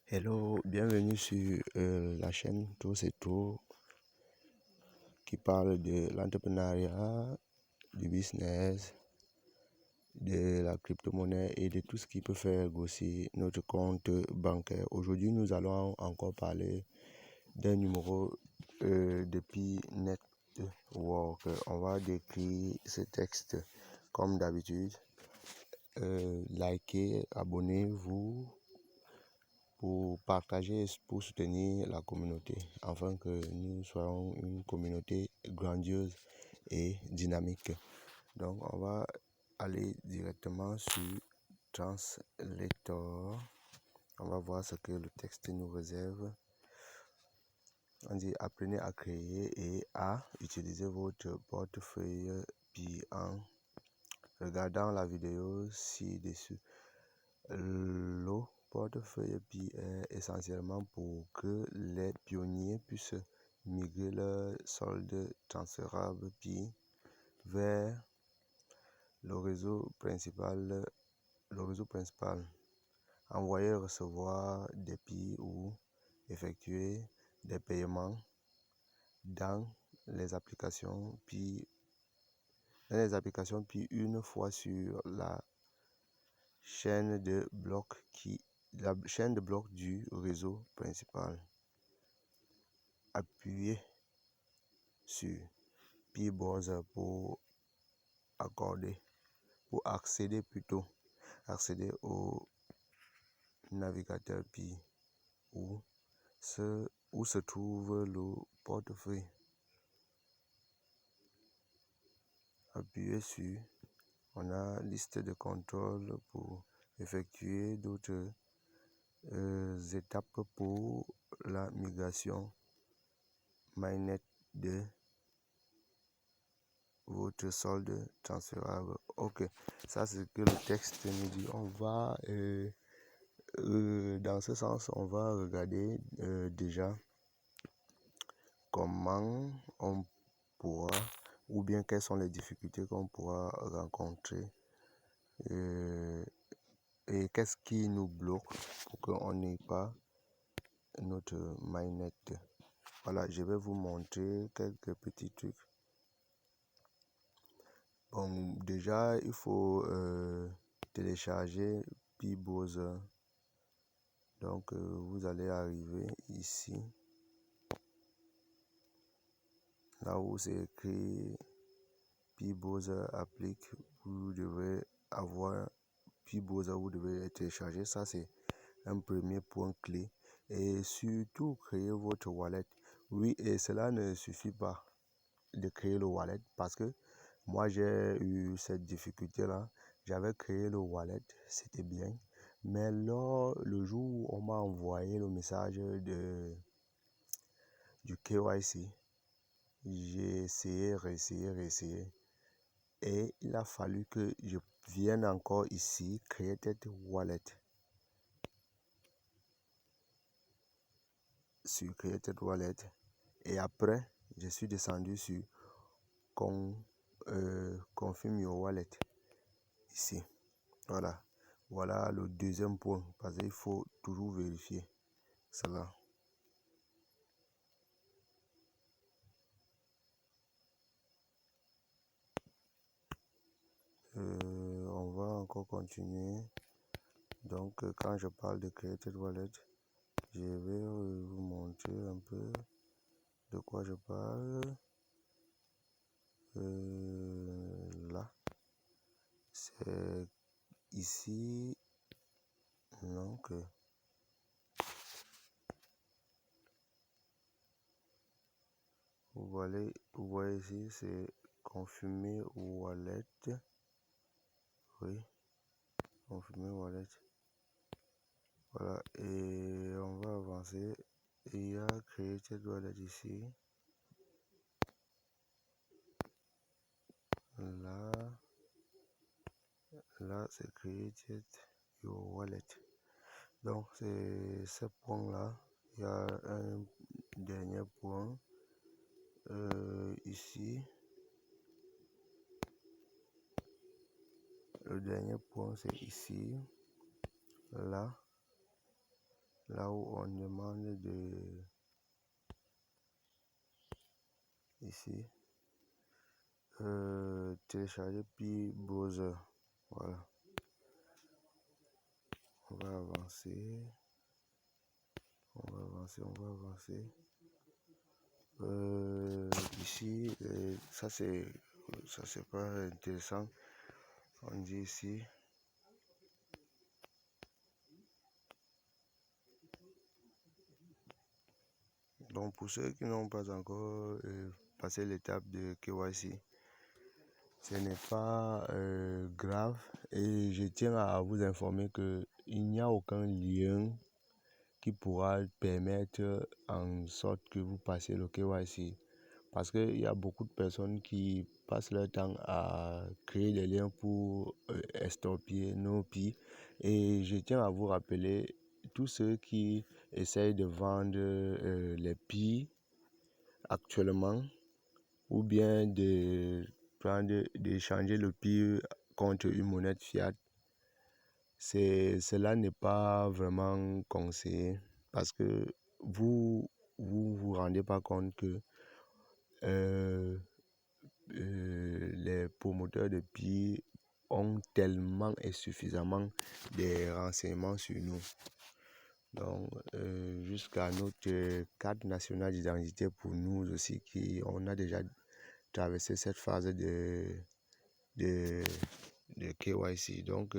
Hello, bienvenue sur la chaîne Tout c'est Tout qui parle de l'entrepreneuriat, du business, de la crypto-monnaie et de tout ce qui peut faire grossir notre compte bancaire. Aujourd'hui, nous allons encore parler d'un numéro de Pi Network. On va décrire ce texte comme d'habitude. Likez, abonnez-vous pour partager, pour soutenir la communauté, afin que nous soyons une communauté grandiose et dynamique. Donc, on va aller directement sur Translator. On va voir ce que le texte nous réserve. On dit apprenez à créer et à utiliser votre portefeuille Pi en regardant la vidéo ci-dessus. Le portefeuille Pi est essentiellement pour que les pionniers puissent migrer leur solde transférable Pi vers le réseau principal, envoyer et recevoir des Pi ou effectuer des paiements dans les applications Pi une fois sur la chaîne de blocs du réseau principal. Appuyez sur Pi Browser pour accéder au navigateur Pi où se trouve le portefeuille. Appuyez sur on a liste de contrôle pour effectuer d'autres étapes pour la migration mainnet de votre solde transférable. Ok, ça c'est ce que le texte nous dit. On va dans ce sens, on va regarder déjà comment on pourra, ou bien quelles sont les difficultés qu'on pourra rencontrer et qu'est-ce qui nous bloque pour qu'on n'ait pas notre mainnet. Voilà, je vais vous montrer quelques petits trucs. Bon, déjà, il faut télécharger Pi Browser. Donc, vous allez arriver ici, là où c'est écrit Pi Browser applique. Vous devez avoir Pi Browser, vous devez télécharger. Ça, c'est un premier point clé. Et surtout, créer votre wallet. Oui, et cela ne suffit pas de créer le wallet parce que moi, j'ai eu cette difficulté-là. J'avais créé le wallet, c'était bien. Mais là, le jour où on m'a envoyé le message du KYC, j'ai essayé, réessayé. Et il a fallu que je vienne encore ici, créer cette wallet. Sur Created Wallet. Et après, je suis descendu sur Confirm Your Wallet. Ici. Voilà. Voilà le deuxième point. Parce qu'il faut toujours vérifier cela. On va encore continuer. Donc, quand je parle de Created Wallet, je vais vous montrer un peu de quoi je parle. Là, c'est ici. Donc, vous voyez ici, c'est confirmer wallet. Oui, confirmer wallet. Voilà, et on va avancer. Il y a Created Wallet ici. Là c'est Created Your Wallet. Donc, c'est ce point-là. Il y a un dernier point ici. Le dernier point, c'est ici. Là. là où on demande de ici télécharger Pi Browser. Voilà, on va avancer. Ici, ça c'est pas intéressant. On dit ici. Donc pour ceux qui n'ont pas encore passé l'étape de KYC, ce n'est pas grave, et je tiens à vous informer que il n'y a aucun lien qui pourra permettre en sorte que vous passiez le KYC, parce qu'il y a beaucoup de personnes qui passent leur temps à créer des liens pour extorquer nos Pi, et je tiens à vous rappeler, tous ceux qui essayent de vendre les Pi actuellement, ou bien d'échanger le Pi contre une monnaie fiat, cela n'est pas vraiment conseillé, parce que vous rendez pas compte que les promoteurs de Pi ont tellement et suffisamment de renseignements sur nous. Donc jusqu'à notre carte nationale d'identité pour nous aussi, qui on a déjà traversé cette phase de KYC. Donc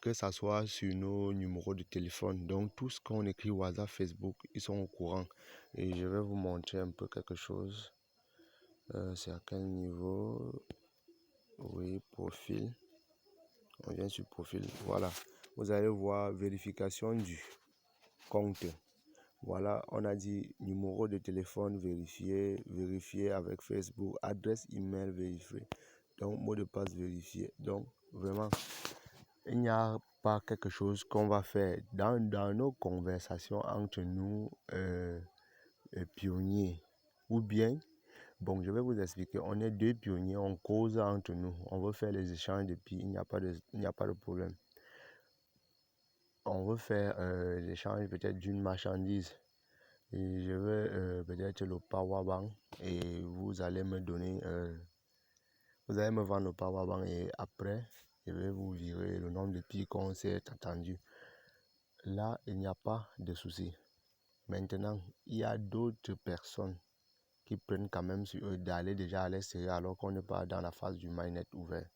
que ça soit sur nos numéros de téléphone, donc tout ce qu'on écrit WhatsApp, Facebook, ils sont au courant. Et je vais vous montrer un peu quelque chose. C'est à quel niveau? Oui, profil. On vient sur profil. Voilà, vous allez voir vérification du compte. Voilà, on a dit numéro de téléphone vérifié avec Facebook, adresse email vérifiée, donc mot de passe vérifié. Donc vraiment, il n'y a pas quelque chose qu'on va faire dans nos conversations entre nous pionniers, ou bien, bon, je vais vous expliquer, on est deux pionniers, on cause entre nous, on veut faire les échanges de Pi, il n'y a pas de problème. On veut faire l'échange peut-être d'une marchandise, et je vais peut-être le power bank, et vous allez me donner vous allez me vendre le power bank, et après je vais vous virer le nombre de Pi qu'on s'est attendu. Là, il n'y a pas de souci. Maintenant, il y a d'autres personnes qui prennent quand même sur eux d'aller déjà à l'extérieur alors qu'on n'est pas dans la phase du mainnet ouvert.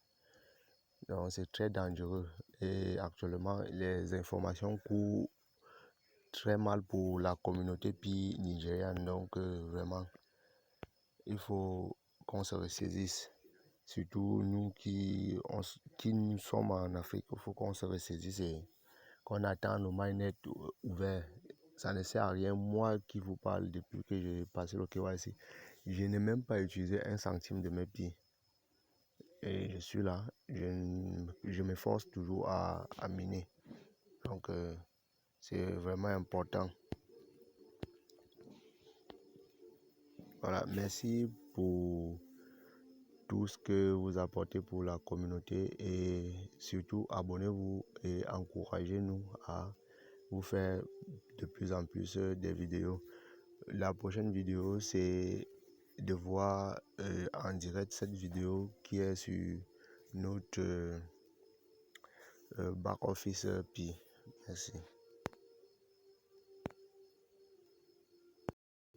Donc c'est très dangereux, et actuellement les informations courent très mal pour la communauté Pi nigériane. Donc vraiment, il faut qu'on se ressaisisse. Surtout nous qui nous sommes en Afrique, il faut qu'on se ressaisisse et qu'on attend le mainnet ouvert. Ça ne sert à rien. Moi qui vous parle, depuis que j'ai passé le KYC, je n'ai même pas utilisé 1 centime de mes Pi. Et je suis là, je m'efforce toujours à miner. Donc c'est vraiment important. Voilà, merci pour tout ce que vous apportez pour la communauté, et surtout abonnez-vous et encouragez-nous à vous faire de plus en plus des vidéos. La prochaine vidéo, c'est de voir en direct cette vidéo qui est sur notre back office Pi. Merci.